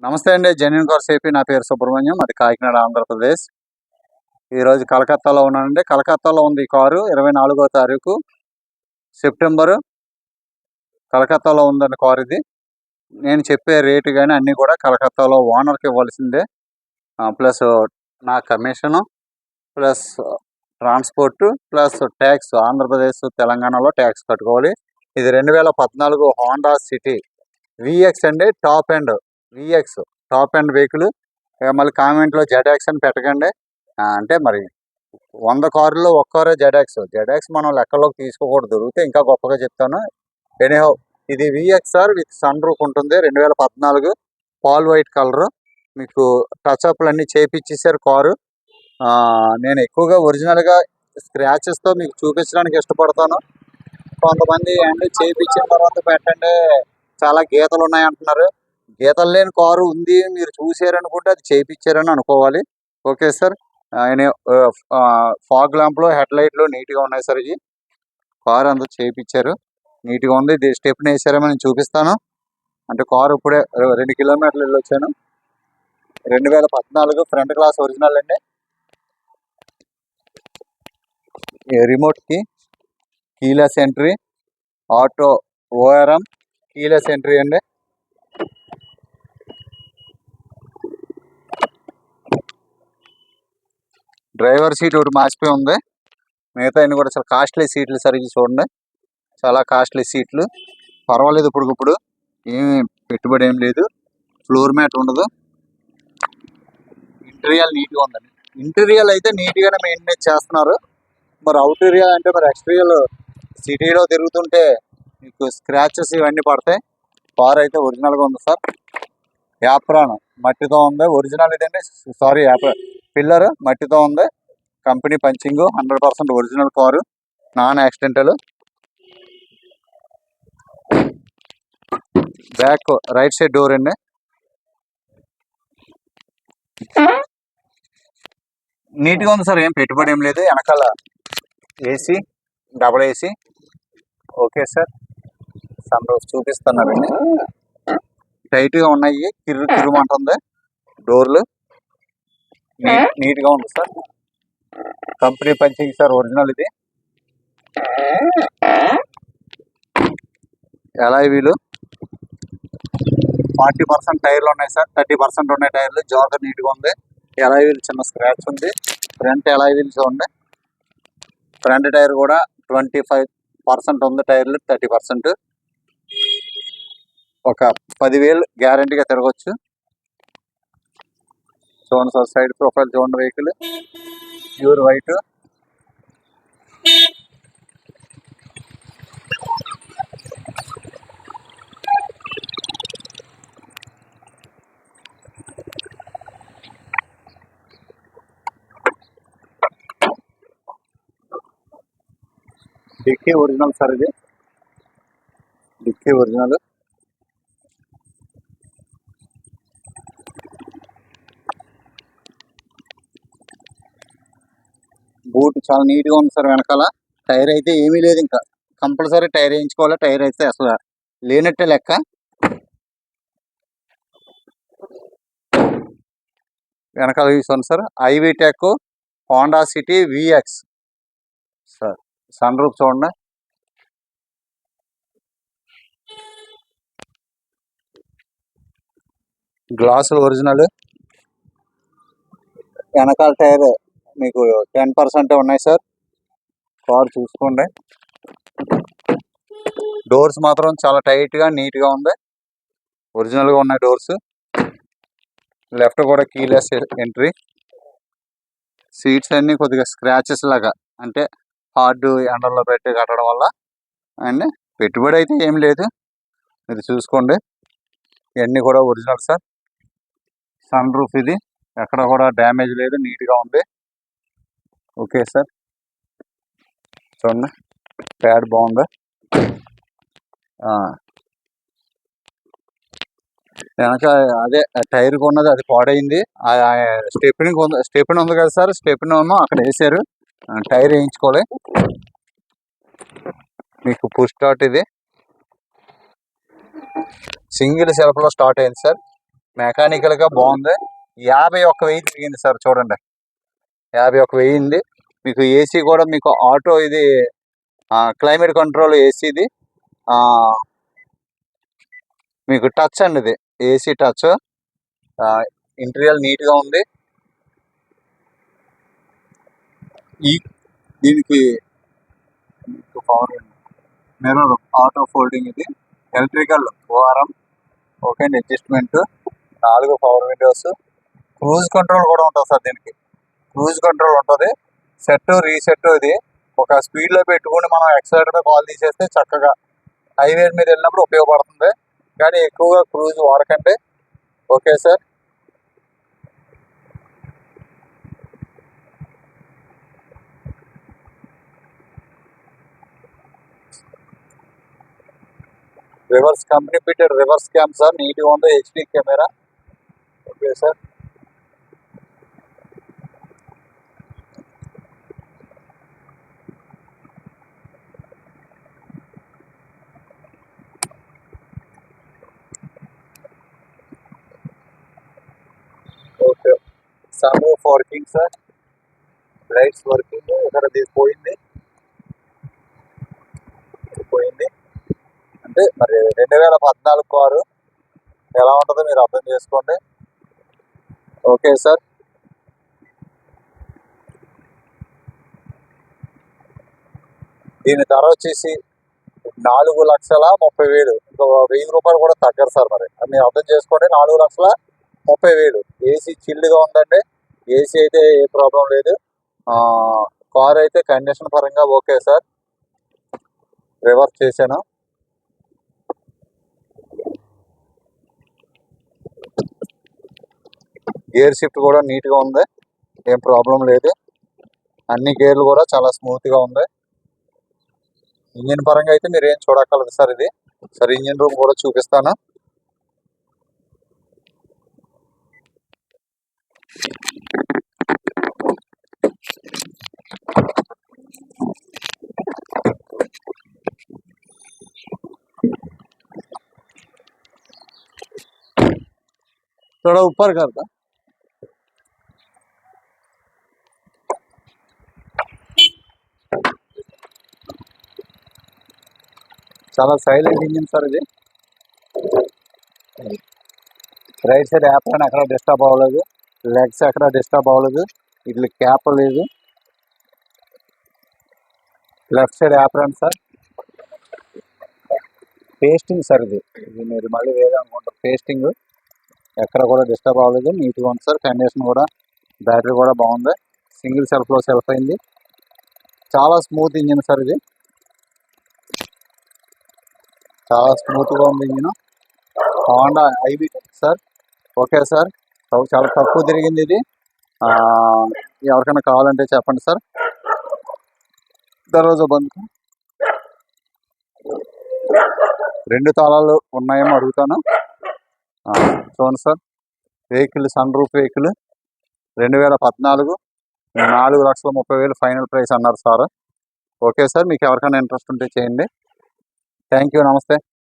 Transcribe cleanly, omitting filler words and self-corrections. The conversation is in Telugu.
నమస్తే అండి. Genuine cars AP. నా పేరు సుబ్రహ్మణ్యం. అది కాకినాడ, ఆంధ్రప్రదేశ్. ఈరోజు కలకత్తాలో ఉన్నానండి. కలకత్తాలో ఉంది ఈ కారు. 24వ తారీఖు సెప్టెంబరు కలకత్తాలో ఉందండి కారు ఇది. నేను చెప్పే రేటు కానీ అన్నీ కూడా కలకత్తాలో ఓనర్కి ఇవ్వాల్సిందే. ప్లస్ నా commission, plus transport, plus tax. Andhra Pradesh, తెలంగాణలో ట్యాక్స్ కట్టుకోవాలి. ఇది 2014 హోండా సిటీ విఎక్స్ అండి. Top end vx, top end vehicle. మళ్ళీ కామెంట్లో జెడ్ఎక్స్ అని పెట్టకండి. అంటే మరి 100 కారుల్లో ఒక్క కారే జెడ్ఎక్స్ మనం లెక్కలోకి తీసుకోకూడదు. దొరికితే ఇంకా గొప్పగా చెప్తాను. ఎనీహౌ ఇది విఎక్స్ఆర్ విత్ సన్ రూఫ్ ఉంటుంది. 2014 పాల్ వైట్ కలరు. మీకు టచ్అప్లు అన్నీ చేపించేసారు కారు. నేను ఎక్కువగా ఒరిజినల్గా స్క్రాచెస్తో మీకు చూపించడానికి ఇష్టపడతాను. కొంతమంది అండి చేయించిన తర్వాత పెట్టండి, చాలా గీతలు ఉన్నాయి అంటున్నారు. గీతలు లేని కారు ఉంది, మీరు చూసారనుకుంటే అది చేయించారని అనుకోవాలి. Okay sir. ఫాగ్ ల్యాంప్లో హెడ్ లైట్లు నీట్గా ఉన్నాయి సార్. ఈ కారు అంతా చేయించారు, నీట్గా ఉంది. ఇది స్టెప్ని వేసారేమో నేను చూపిస్తాను. అంటే కారు ఇప్పుడే 2 కిలోమీటర్లు వెళ్ళొచ్చాను. 2014 ఫ్రంట్ గ్లాస్ ఒరిజినల్ అండి. రిమోట్కి keyless entry, auto ORM, keyless entry అండి. డ్రైవర్ సీట్ ఒకటి మార్చిపోయి ఉంది. మిగతా అన్ని కూడా చాలా కాస్ట్లీ సీట్లు. సరిగ్గా చూడండి, చాలా కాస్ట్లీ సీట్లు. పర్వాలేదు, ఇప్పుడు ఏమి పెట్టుబడి ఏం లేదు. ఫ్లోర్ మ్యాట్ ఉండదు. ఇంటీరియల్ నీట్గా ఉందండి. ఇంటీరియల్ అయితే నీట్గానే మెయింటైన్ చేస్తున్నారు. మరి అవుటీరియల్ అంటే మరి ఎక్స్టీరియల్ సిటీలో తిరుగుతుంటే మీకు స్క్రాచెస్ ఇవన్నీ పడతాయి. కార్ అయితే ఒరిజినల్గా ఉంది సార్. యాప్రాన్ మట్టితో ఉంది. ఒరిజినల్ ఇదండి. సారీ, పిల్లర్ మట్టితో ఉంది. Company punching, 100% original car, non accidental. Back right side door అండి. నీట్గా ఉంది సార్. ఏం పెట్టుబడి ఏం లేదు. వెనకాల AC, double AC. Okay sir. Sun roof చూపిస్తున్నారండి. టైట్గా ఉన్నాయి, కిరుమంటుంది డోర్లు. నీట్గా ఉంది sir. Company punching sir, original ఇది. అలాయ్ వీలు 40% టైర్లు ఉన్నాయి సార్. 30% ఉన్నాయి టైర్లు. జోకర్ నీట్గా ఉంది. అలాయ్ వీల్ చిన్న స్క్రాచ్ ఉంది. ఫ్రంట్ అలాయ్ వీల్ చూడండి. ఫ్రంట్ టైర్ కూడా 25% ఉంది టైర్లు, 30%. ఒక 10,000 గ్యారంటీగా తిరగచ్చు. చూడండి సార్, సైడ్ ప్రొఫైల్ చూడండి. Vehicle pure white. Dickey original sir. ఇది డిక్కీ ఒరిజినల్. బూట్ చాలా నీట్గా ఉంది సార్. వెనకాల టైర్ అయితే ఏమీ లేదు. ఇంకా కంపల్సరీ టైర్ వేయించుకోవాలి. టైర్ అయితే అసలు లేనట్టే లెక్క. వెనకాల చూసుకోండి sir. IVTEC Honda City VX sir. Sun roof చూడండి. గ్లాసులు ఒరిజినల్. వెనకాల టైర్ మీకు 10% ఉన్నాయి సార్. కార్ చూసుకోండి. డోర్స్ మాత్రం చాలా టైట్గా నీట్గా ఉంది. ఒరిజినల్గా ఉన్నాయి డోర్స్. లెఫ్ట్ కూడా కీలెస్ ఎంట్రీ. సీట్స్ అన్నీ కొద్దిగా స్క్రాచెస్ లాగా, అంటే హార్డ్ ఎండల్లో పెట్టి కట్టడం వల్ల. అండ్ పెట్టుబడి అయితే ఏం లేదు, మీరు చూసుకోండి. ఇవన్నీ కూడా ఒరిజినల్ సార్. సన్ రూఫ్ ఇది, ఎక్కడ కూడా డ్యామేజ్ లేదు, నీట్గా ఉంది. Okay sir. చూడండి, ప్యాడ్ బాగుంది. వెనక అదే టైర్ కొన్నది, అది పాడైంది. స్టెప్ని ఉంది కదా సార్. స్టెప్ని అక్కడ వేసారు. టైర్ వేయించుకోవాలి. మీకు పుష్ స్టార్ట్. ఇది సింగిల్ సెల్ఫ్లో స్టార్ట్ అయింది సార్. మెకానికల్గా బాగుంది. 51,000 తిరిగింది సార్. చూడండి, 51,000. మీకు ఏసీ కూడా మీకు ఆటో, ఇది క్లైమేట్ కంట్రోల్ ఏసీది. మీకు టచ్ అండి, ఇది ఏసీ టచ్. ఇంటీరియర్ నీట్గా ఉంది. ఈ దీనికి పవర్ మిర్రర్ ఆటో ఫోల్డింగ్, ఇది ఎలక్ట్రికల్ ఓఆర్ఎం. ఓకే అండి. Adjustment 4 power Windows. Cruise control కూడా ఉంటుంది సార్. దీనికి క్రూజ్ కంట్రోల్ ఉంటుంది. Set reset. ఇది ఒక స్పీడ్లో పెట్టుకుని మనం ఎక్సలరేటర్ కాల్ తీసేస్తే చక్కగా హైవే మీద వెళ్ళినప్పుడు ఉపయోగపడుతుంది. కానీ ఎక్కువగా క్రూజ్ వాడకండి. Okay sir. Reverse company fitted reverse cam sir. నీట్గా ఉంది. HD camera. Okay sir. Okay. Sunroof working sir. Lights working. ఇక్కడ పోయింది అంటే మరి 2014 కారు ఎలా ఉంటుందో మీరు అర్థం చేసుకోండి. Okay sir. దీని ధర వచ్చేసి 4,30,000. ఇంకా 1,000 రూపాయలు కూడా తగ్గరు సార్. మరి మీరు అర్థం చేసుకోండి. 4,30,000. ఏసీ చిల్డ్గా ఉందండి. ఏసీ అయితే ఏ ప్రాబ్లం లేదు. కార్ అయితే కండిషన్ పరంగా ఓకే సార్. రివర్స్ చేశాను. గేర్ షిఫ్ట్ కూడా నీట్గా ఉంది. ఏం ప్రాబ్లం లేదు. అన్ని గేర్లు కూడా చాలా స్మూత్గా ఉంది. ఇంజిన్ పరంగా అయితే మీరు ఏం చూడక్కర్లేదు సార్. ఇది సార్ ఇంజిన్ రూమ్ కూడా చూపిస్తాను. थोड़ा ऊपर करता. చాలా సైలెంట్ ఇంజిన్ సార్. ఇది రైట్ సైడ్ యాప్రాన్ ఎక్కడ డిస్టర్బ్ అవ్వలేదు. లెగ్స్ ఎక్కడ డిస్టర్బ్ అవ్వలేదు. ఇట్లా క్యాప్ లేదు. Left side apron sir. Pasting sir. ఇది మీరు మళ్ళీ వేరే అనుకుంటారు. పేస్టింగ్ ఎక్కడ కూడా డిస్టర్బ్ అవ్వలేదు. నీట్గా ఉంది సార్. కండిషన్ కూడా, బ్యాటరీ కూడా బాగుంది. సింగిల్ సెల్ఫ్లో సెల్ఫ్ అయింది. చాలా స్మూత్ ఇంజిన్ సార్. ఇది చాలా స్మూత్గా ఉంది engine. Honda IB sir. Okay sir. చాలా తక్కువ తిరిగింది ఇది. ఎవరికైనా కావాలంటే చెప్పండి సార్. దర్వాజా బంద్. 2 తాళాలు ఉన్నాయేమో అడుగుతాను. చూడండి sir. Vehicle sun roof vehicle. 2014. 4,30,000 final price అన్నారు సార్. Okay sir. మీకు ఎవరికైనా ఇంట్రెస్ట్ ఉంటే చేయండి. Thank you. నమస్తే.